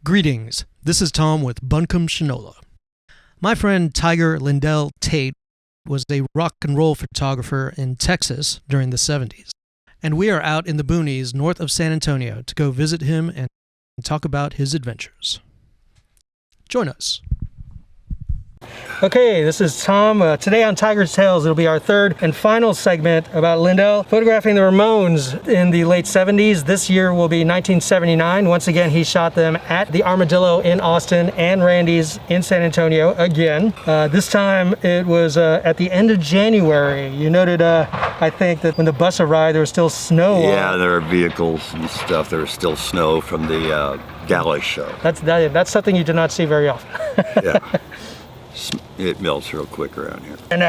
Greetings, this is Tom with BuncombeShinola. My friend Tiger LINDELL TATE was a rock and roll photographer in Texas during the 70s, and we are out in the boonies north of San Antonio to go visit him and talk about his adventures. Join us. Okay, this is Tom. Today on Tiger's Tales, it'll be our third and final segment about Lindell photographing the Ramones in the late 70s. This year will be 1979. Once again, he shot them at the Armadillo in Austin and Randy's in San Antonio again. This time it was at the end of January. You noted, I think, that when the bus arrived, there was still snow. Yeah, there are vehicles and stuff. There was still snow from the Dallas show. That's something you do not see very often. Yeah. It melts real quick around here. And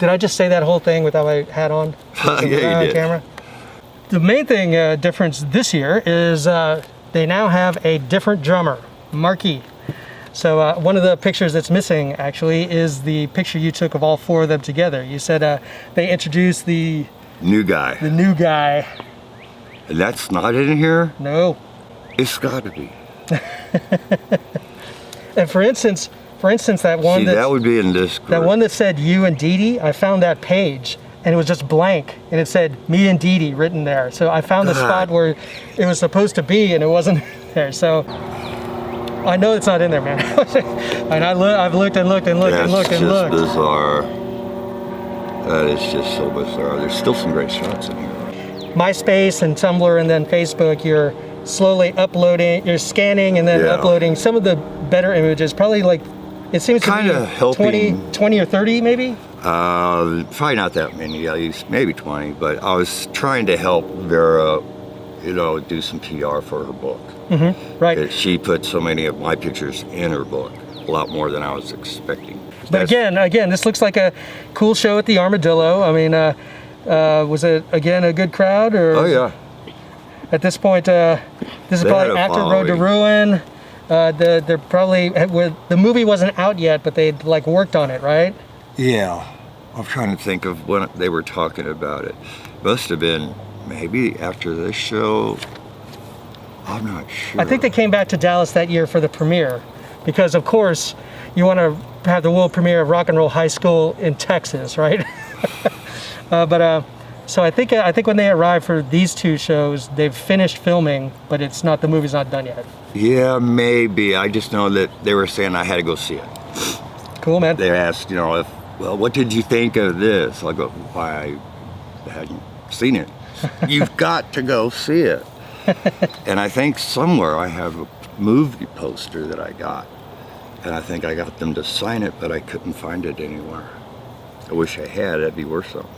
did I just say that whole thing without my hat on? Yeah, you did. Camera? The main thing difference this year is they now have a different drummer, Marky. So one of the pictures that's missing actually is the picture you took of all four of them together. You said they introduced the new guy. The new guy. And that's not in here? No. It's got to be. And for instance, that one that would be in this group. That one that said you and Dee Dee, I found that page and it was just blank and it said me and Dee Dee written there. So I found the spot where it was supposed to be and it wasn't there. So I know it's not in there, man. And I've looked and looked and looked and looked and looked. That's just bizarre. That is just so bizarre. There's still some great shots in here. MySpace and Tumblr and then Facebook, you're slowly uploading, you're scanning and then uploading some of the better images, probably like, it seems kind to of helping. 20 or 30 maybe? Probably not that many, at least maybe 20, but I was trying to help Vera, do some PR for her book. Mm-hmm. Right. She put so many of my pictures in her book, a lot more than I was expecting. But again, this looks like a cool show at the Armadillo. I mean, was it, again, a good crowd? Or oh, yeah. At this point, this is probably after Road to Ruin. They're probably, the movie wasn't out yet, but they'd like worked on it, right? Yeah, I'm trying to think of when they were talking about it. Must have been maybe after this show. I'm not sure. I think they came back to Dallas that year for the premiere, because of course you want to have the world premiere of Rock and Roll High School in Texas, right? So I think when they arrived for these two shows, they've finished filming, but the movie's not done yet. Yeah, maybe. I just know that they were saying I had to go see it. Cool, man. They asked, what did you think of this? I go, why, I hadn't seen it. You've got to go see it. And I think somewhere I have a movie poster that I got. And I think I got them to sign it, but I couldn't find it anywhere. I wish I had. That'd be worth something.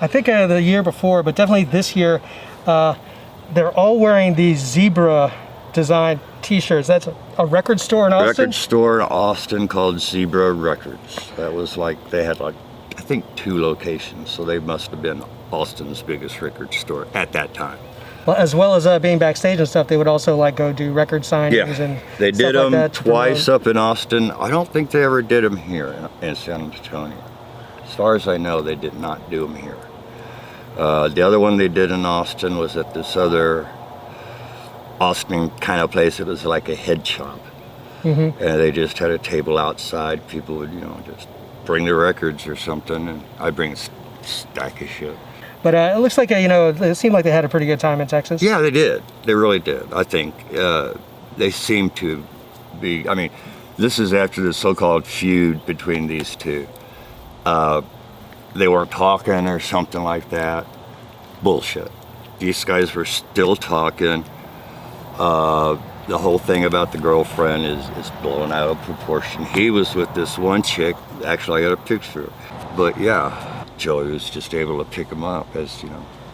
I think the year before, but definitely this year, they're all wearing these zebra designed t-shirts. That's a record store in Austin? Record store in Austin called Zebra Records. That was they had I think 2 locations, so they must have been Austin's biggest record store at that time. Well, as well as being backstage and stuff, they would also go do record signings and they did them like twice up in Austin. I don't think they ever did them here in San Antonio. As far as I know, they did not do them here. The other one they did in Austin was at this other Austin kind of place. It was like a head shop. Mm-hmm. And they just had a table outside. People would, just bring their records or something, and I'd bring a stack of shit. But it looks like, it seemed like they had a pretty good time in Texas. Yeah, they did. They really did. I think they seem to be, this is after the so-called feud between these two. They weren't talking or something like that. Bullshit. These guys were still talking. The whole thing about the girlfriend is blown out of proportion. He was with this one chick. Actually, I got a picture. But yeah, Joey was just able to pick him up as,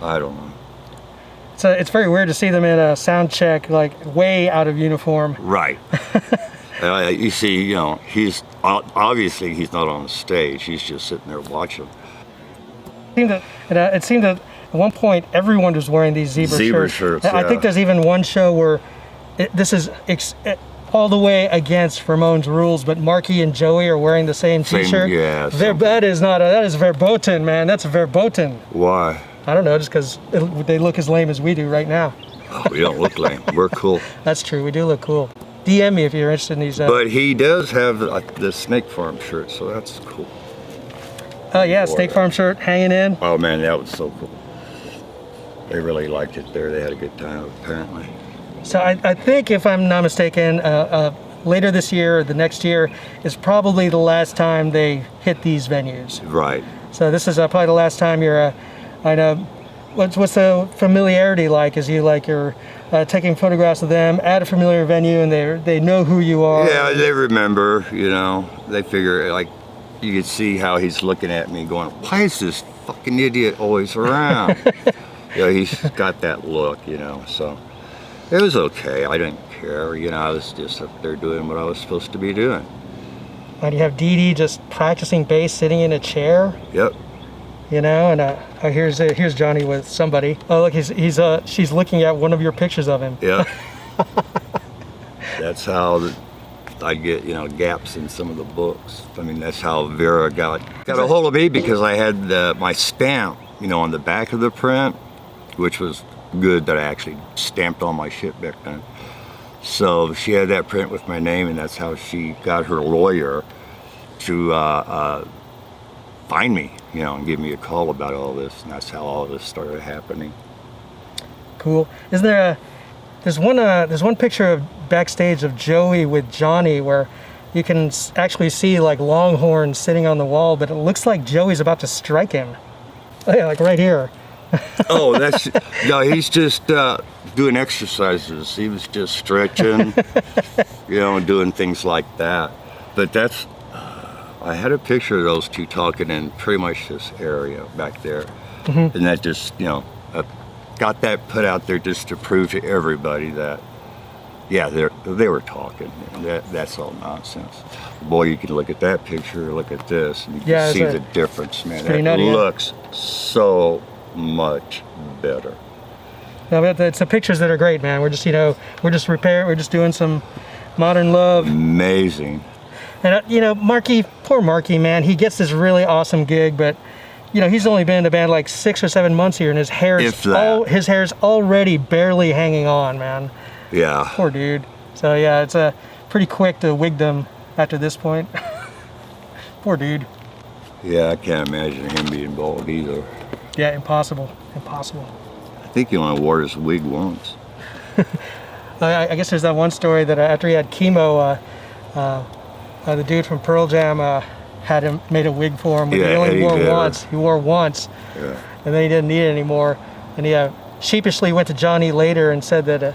I don't know. So it's very weird to see them in a sound check, way out of uniform. Right. You see, he's obviously he's not on the stage. He's just sitting there watching. It seemed that at one point everyone was wearing these zebra shirts. shirts. I think there's even one show where this is all the way against Ramones rules, but Marky and Joey are wearing the same T-shirt. Yeah. That is not that is verboten, man. That's verboten. Why? I don't know, just because they look as lame as we do right now. Oh, we don't look lame. We're cool. That's true. We do look cool. DM me if you're interested in these. But he does have the Snake Farm shirt, so that's cool. Oh yeah, Snake Farm shirt hanging in. Oh man, that was so cool. They really liked it there. They had a good time, apparently. So I think, if I'm not mistaken, later this year or the next year is probably the last time they hit these venues. Right. So this is probably the last time you're. I know. What's the familiarity like? Is you're taking photographs of them at a familiar venue, and they know who you are? Yeah, they remember. You know, they figure, like, you could see how he's looking at me, going, "Why is this fucking idiot always around?" You know, he's got that look. You know, so it was okay. I didn't care. You know, I was just up there doing what I was supposed to be doing. And you have Dee Dee just practicing bass, sitting in a chair. Yep. You know, and here's Johnny with somebody. Oh look, she's looking at one of your pictures of him. Yeah. That's how I get, you know, gaps in some of the books. I mean, that's how Vera got a hold of me, because I had my stamp, you know, on the back of the print, which was good that I actually stamped all my shit back then. So she had that print with my name, and that's how she got her lawyer to find me, you know, and give me a call about all this, and that's how all this started happening. Cool. Isn't there there's one picture of backstage of Joey with Johnny where you can actually see like Longhorn sitting on the wall, but it looks like Joey's about to strike him. Oh, yeah, like right here. Oh, no, he's just doing exercises. He was just stretching, you know, and doing things like that. But that's, I had a picture of those two talking in pretty much this area back there. Mm-hmm. And that just, you know, got that put out there just to prove to everybody that, yeah, they were talking. That's all nonsense. Boy, you can look at that picture, look at this, and you can see the difference, man. It looks so much better. No, but it's the pictures that are great, man. We're just, you know, we're just doing some modern love. Amazing. And you know, poor Marky, man, he gets this really awesome gig, but you know, he's only been in the band like 6 or 7 months here, and his hair's already barely hanging on, man. Yeah. Poor dude. So yeah, it's pretty quick to wig them after this point. Poor dude. Yeah, I can't imagine him being bald either. Yeah, impossible. I think he only wore his wig once. I guess there's that one story that after he had chemo, the dude from Pearl Jam had him made a wig for him, but he only wore once. He wore once, and then he didn't need it anymore. And he sheepishly went to Johnny later and said that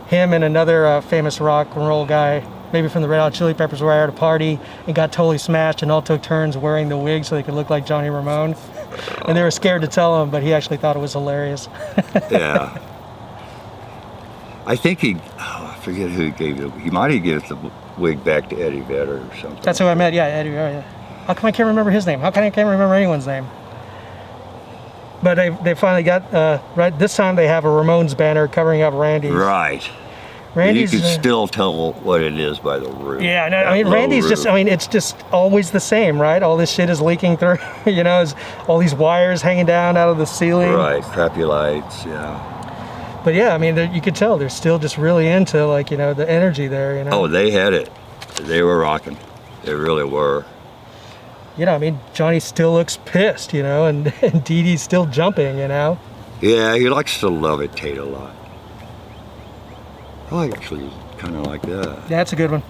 him and another famous rock and roll guy, maybe from the Red Hot Chili Peppers, were at a party and got totally smashed, and all took turns wearing the wig so they could look like Johnny Ramone. And they were scared to tell him, but he actually thought it was hilarious. Yeah. I think I forget who he gave it. He might have given the wig back to Eddie Vedder or something. That's who I met, yeah, Eddie Vedder. Yeah. How come I can't remember his name? How come I can't remember anyone's name? But they finally got, right this time they have a Ramones banner covering up Randy's. Right. Randy's, you can still tell what it is by the roof. Yeah, no, I mean, Randy's roof. It's just always the same, right? All this shit is leaking through, you know, all these wires hanging down out of the ceiling. Right, crappy lights, yeah. But yeah, I mean, you could tell they're still just really into, like, you know, the energy there, you know. Oh, they had it. They were rocking. They really were. You know, I mean, Johnny still looks pissed, you know, and Dee Dee's still jumping, you know. Yeah, he likes to love it, Tate, a lot. I actually kind of like that. Yeah, that's a good one.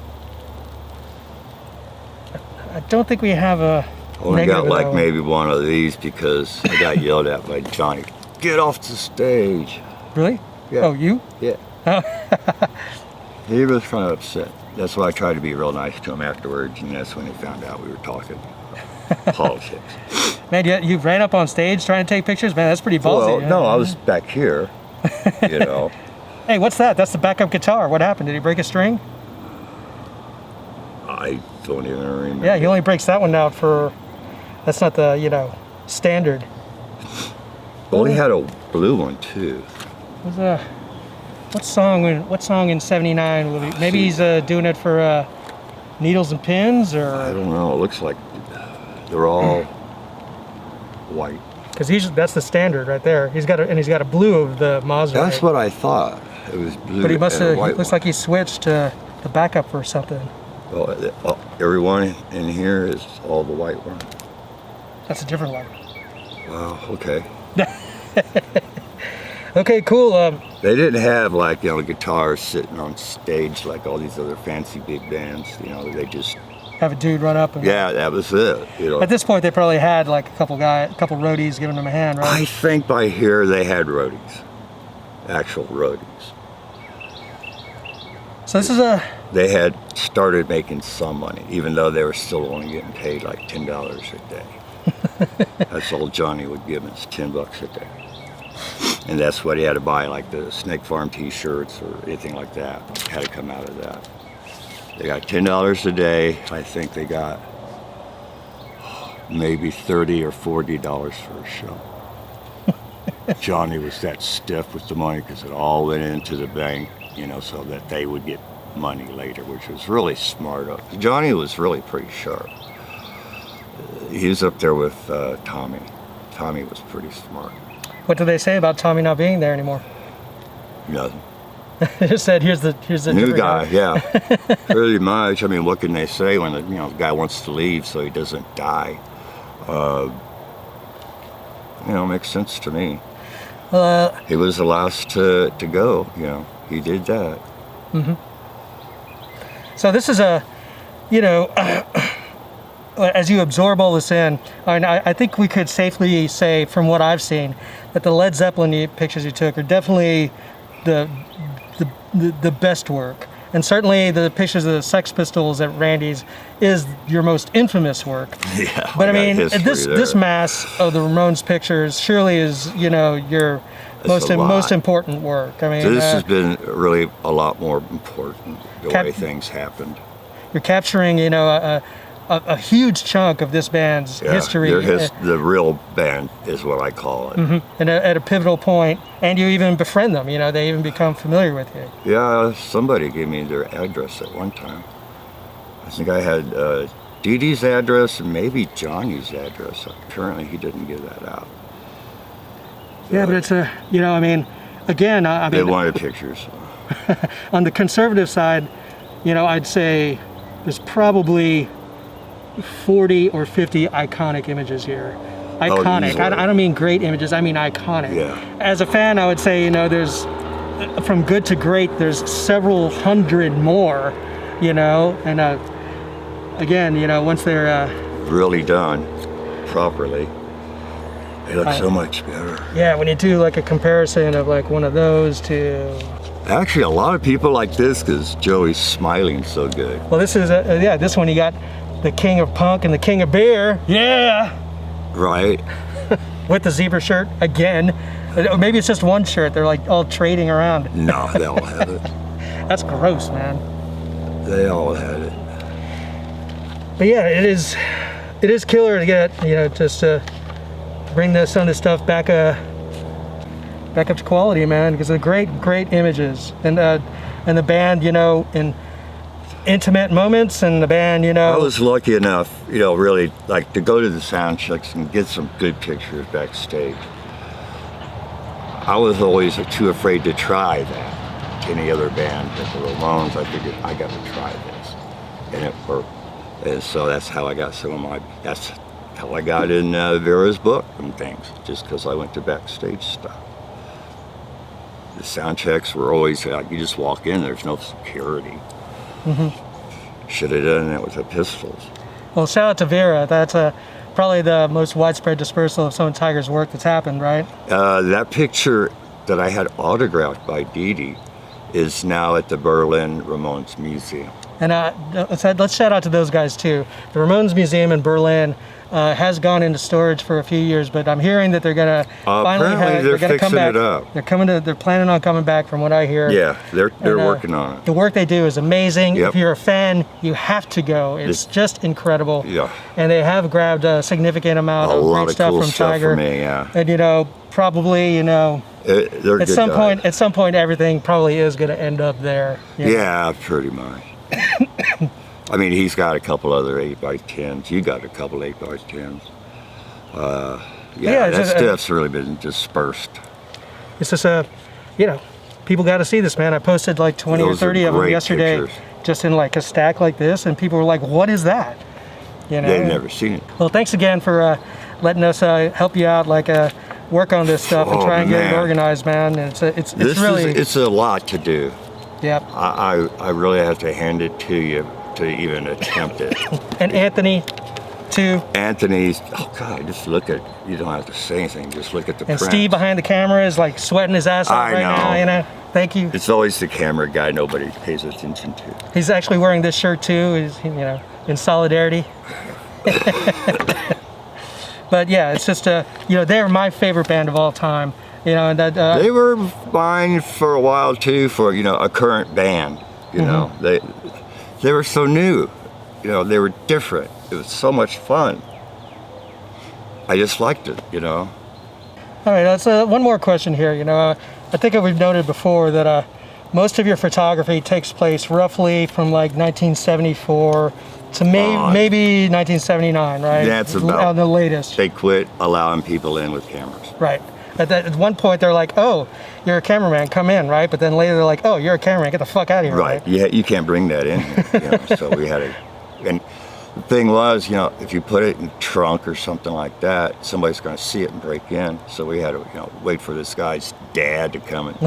I don't think we have a. Only got like maybe one of these because I got yelled at by Johnny. Get off the stage. Really? Yeah. Oh, you? Yeah. He was kind of upset. That's why I tried to be real nice to him afterwards, and that's when he found out we were talking politics. Man, you ran up on stage trying to take pictures? Man, that's pretty ballsy. Well, no, I was back here, you know. Hey, what's that? That's the backup guitar. What happened? Did he break a string? I don't even remember. Yeah, he only breaks that one out for, that's not the, you know, standard. Well, he had a blue one too. Was What song? What song in '79 will he? Maybe he's doing it for Needles and Pins, or I don't know. It looks like they're all white. because that's the standard right there. He's got a blue of the Maserati. That's what I thought. It was blue. But he must and have. white It looks one. like he switched to the backup or something. Well, everyone in here is all the white one. That's a different one. Wow. Okay. Okay, cool. They didn't have like guitars sitting on stage like all these other fancy big bands. They just Have a dude run up. And, that was it. At this point, they probably had like a couple roadies giving them a hand, right? I think by here they had roadies, actual roadies. So this is They had started making some money, even though they were still only getting paid like $10 a day. That's all Johnny would give us, $10 a day. And that's what he had to buy, like the Snake Farm t-shirts or anything like that. Had to come out of that. They got $10 a day. I think they got maybe $30 or $40 for a show. Johnny was that stiff with the money because it all went into the bank, so that they would get money later, which was really smart. Johnny was really pretty sharp. He was up there with Tommy. Tommy was pretty smart. what do they say about Tommy not being there anymore? Nothing. They just said here's the New different guy, yeah. Pretty much. I mean, what can they say when the guy wants to leave so he doesn't die? Makes sense to me. He was the last to go. He did that. So this is as you absorb all this in, I think we could safely say, from what I've seen, that the Led Zeppelin pictures you took are definitely the best work. And certainly the pictures of the Sex Pistols at Randy's is your most infamous work. Yeah. But I mean, history this there. mass of the Ramones pictures surely is, your That's a lot. most important work. I mean, So this has been really a lot more important, the way things happened. you're capturing, a huge chunk of this band's history. The real band is what I call it. And at a pivotal point, and you even befriend them, they even become familiar with you. Yeah, somebody gave me their address at one time. I think I had Dee Dee's address and maybe Johnny's address. Apparently he didn't give that out. Yeah, but it's again, They wanted pictures. on the conservative side, I'd say there's probably 40 or 50 iconic images here. Iconic. easily. I don't mean great images, I mean iconic. Yeah. As a fan, I would say, there's, from good to great, there's several hundred more, and again, once they're... Really done properly. They look so much better. Yeah, when you do like a comparison of like one of those to... Actually, a lot of people like this because Joey's smiling so good. Well, this is, this one you got the king of punk and the king of beer. Yeah! Right? With the zebra shirt again. Or maybe it's just one shirt. They're like all trading around. No, they all had it. That's gross, man. They all had it. But yeah, it is killer to get, just to bring some of this stuff back up to quality, man, because they're great images. And the band, in intimate moments, and the band, I was lucky enough, really like to go to the sound checks and get some good pictures backstage. I was always too afraid to try that. Any other band, like the Ramones, I figured I got to try this, and it worked. And so that's how I got that's how I got in Vera's book and things, just because I went to backstage stuff. The sound checks were always like, you just walk in, there's no security. Should have done that with the Pistols. Well, shout out to Vera. That's probably the most widespread dispersal of some of Tiger's work that's happened, right? That picture that I had autographed by Dee Dee is now at the Berlin Ramones Museum. And let's shout out to those guys too. The Ramones Museum in Berlin has gone into storage for a few years, but I'm hearing that they're gonna finally they're gonna come fixing back. it up. They're planning on coming back, from what I hear. Yeah, they're working on it. The work they do is amazing. Yep. If you're a fan, you have to go. It's just incredible. Yeah. And they have grabbed a significant amount of great stuff cool from stuff Tiger. for me, yeah. And probably They're at some point everything probably is going to end up there. Yeah, pretty much. I mean, he's got a couple other 8x10s. You got a couple 8x10s. That stuff's really been dispersed. It's just people got to see this, man. I posted like 20 or 30 of them yesterday, just in like a stack like this, and people were like, "What is that?" They've never seen it. Well, thanks again for letting us help you out, work on this stuff and try and get it organized, man. And it's a lot to do. Yep. I really have to hand it to you to even attempt it. And Anthony, too. Anthony's, oh God, just look at, you don't have to say anything, just look at the print. And Steve behind the camera is like sweating his ass off right now, Thank you. It's always the camera guy nobody pays attention to. He's actually wearing this shirt too, in solidarity. But yeah, it's just they're my favorite band of all time. And that they were mine for a while too, for a current band. They were so new. They were different. It was so much fun. I just liked it. All right, that's one more question here. I think we've noted before that most of your photography takes place roughly from like 1974 to maybe 1979, right? That's about the latest. They quit allowing people in with cameras. Right. At one point, they're like, "Oh, you're a cameraman, come in," right? But then later, they're like, "Oh, you're a cameraman, get the fuck out of here." Right. Yeah, you can't bring that in here. So we had to. And the thing was, if you put it in the trunk or something like that, somebody's going to see it and break in. So we had to, wait for this guy's dad to come and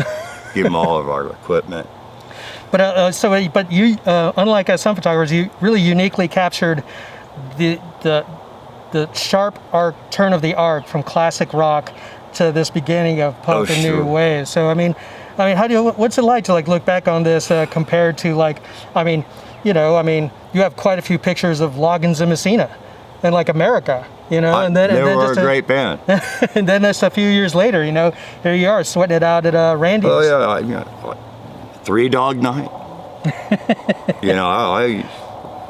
give him all of our equipment. But you, unlike some photographers, you really uniquely captured the sharp turn of the arc from classic rock to this beginning of punk and new wave. So I mean, what's it like to look back on this compared to you have quite a few pictures of Loggins and Messina and America, and then they were a great band. And then just a few years later, here you are sweating it out at Randy's. Oh yeah, 3 Dog Night. I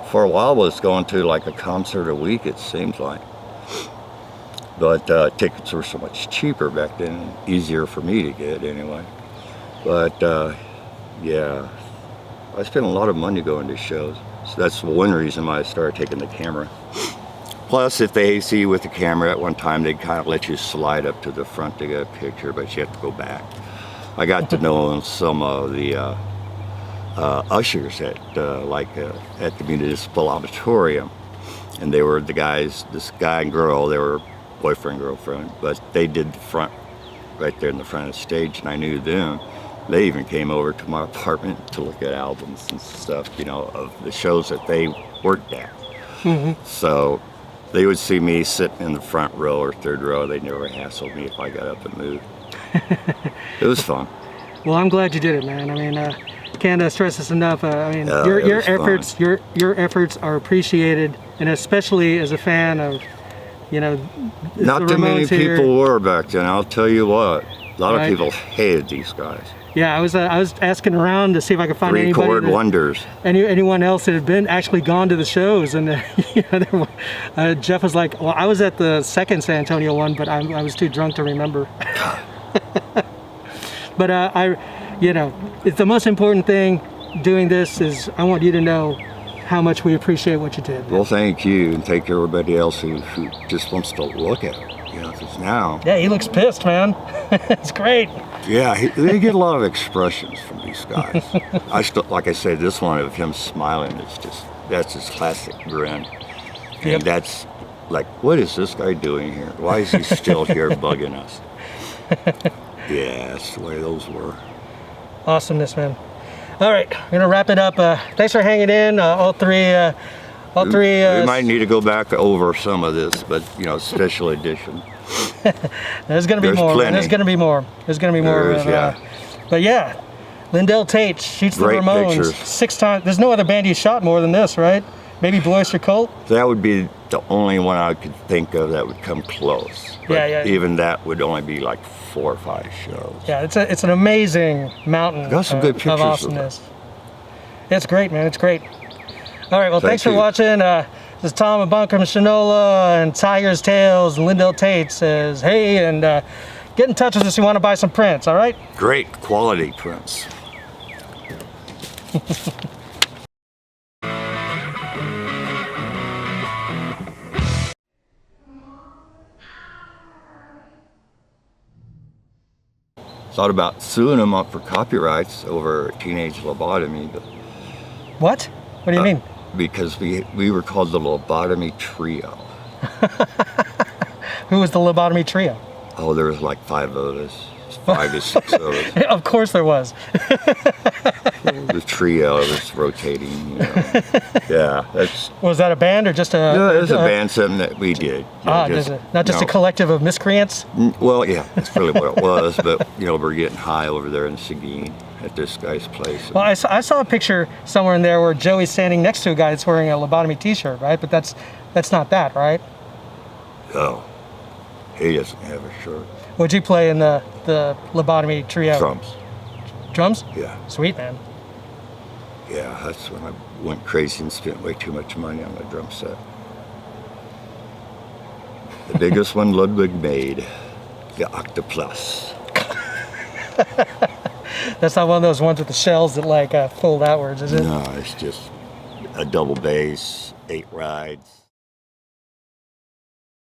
for a while was going to a concert a week, it seems like. But tickets were so much cheaper back then, easier for me to get anyway. But yeah, I spent a lot of money going to shows. So that's one reason why I started taking the camera. Plus, if they see you with the camera at one time, they'd kind of let you slide up to the front to get a picture, but you have to go back. I got to know some of the ushers at the Municipal Auditorium, and they were the guys, this guy and girl, they were boyfriend, girlfriend, but they did the front, right there in the front of the stage, and I knew them. They even came over to my apartment to look at albums and stuff, of the shows that they worked at. Mm-hmm. So they would see me sitting in the front row or third row. They never hassled me if I got up and moved. It was fun. Well, I'm glad you did it, man. I mean, can't stress this enough. Your efforts, your efforts are appreciated, and especially as a fan of, not too many people were back then. I'll tell you what, a lot of people hated these guys. Yeah, I was asking around to see if I could find anybody. Three-chord wonders. Anyone else that had actually gone to the shows, and Jeff was like, "Well, I was at the second San Antonio one, but I was too drunk to remember." But it's the most important thing doing this is I want you to know how much we appreciate what you did. Well, thank you, and thank everybody else who just wants to look at it. Because now. Yeah, he looks pissed, man. It's great. Yeah, they get a lot of expressions from these guys. Like I said, this one of him smiling that's his classic grin. And Yep. That's like, what is this guy doing here? Why is he still here bugging us? Yeah, that's the way those were. Awesomeness, man. All right, we're gonna wrap it up. Thanks for hanging in, all three. We might need to go back over some of this, but special edition. There's gonna be more. Plenty. There's gonna be more. There's gonna be more. Yeah. But yeah, Lindell Tate shoots the Great Ramones pictures. 6 times. There's no other band you shot more than this, right? Maybe Blue Oyster Cult? That would be the only one I could think of that would come close. But Yeah. even that would only be like 4 or 5 shows. Yeah, it's an amazing mountain Got some good of pictures of awesomeness. It's great, man. It's great. All right, well, thanks for you. watching. This is Tom of BuncombeShinola, and Tiger's Tales, and Lindell Tate says, hey, and get in touch with us if you want to buy some prints, all right? Great quality prints. Thought about suing them up for copyrights over teenage lobotomy, but What? What do you mean? because we were called the Lobotomy Trio. Who was the lobotomy trio? Oh, there was like 5 of us, 5 to 6 of us. Of course there was. The trio was rotating, you know. Yeah, that's. Was that a band or just a... No, it was a band, something that we did. You know, not just a collective of miscreants? Well, yeah, that's really what it was. But you know, we're getting high over there in Seguin at this guy's place. Well, I saw a picture somewhere in there where Joey's standing next to a guy that's wearing a lobotomy t-shirt, right? But that's not that, right? Oh, he doesn't have a shirt. What'd you play in the lobotomy trio? Drums. Drums? Yeah. Sweet, man. Yeah, that's when I went crazy and spent way too much money on the drum set. The biggest one Ludwig made, the Octoplus. That's not one of those ones with the shells that like fold outwards, is it? No, it's just a double bass, 8 rides.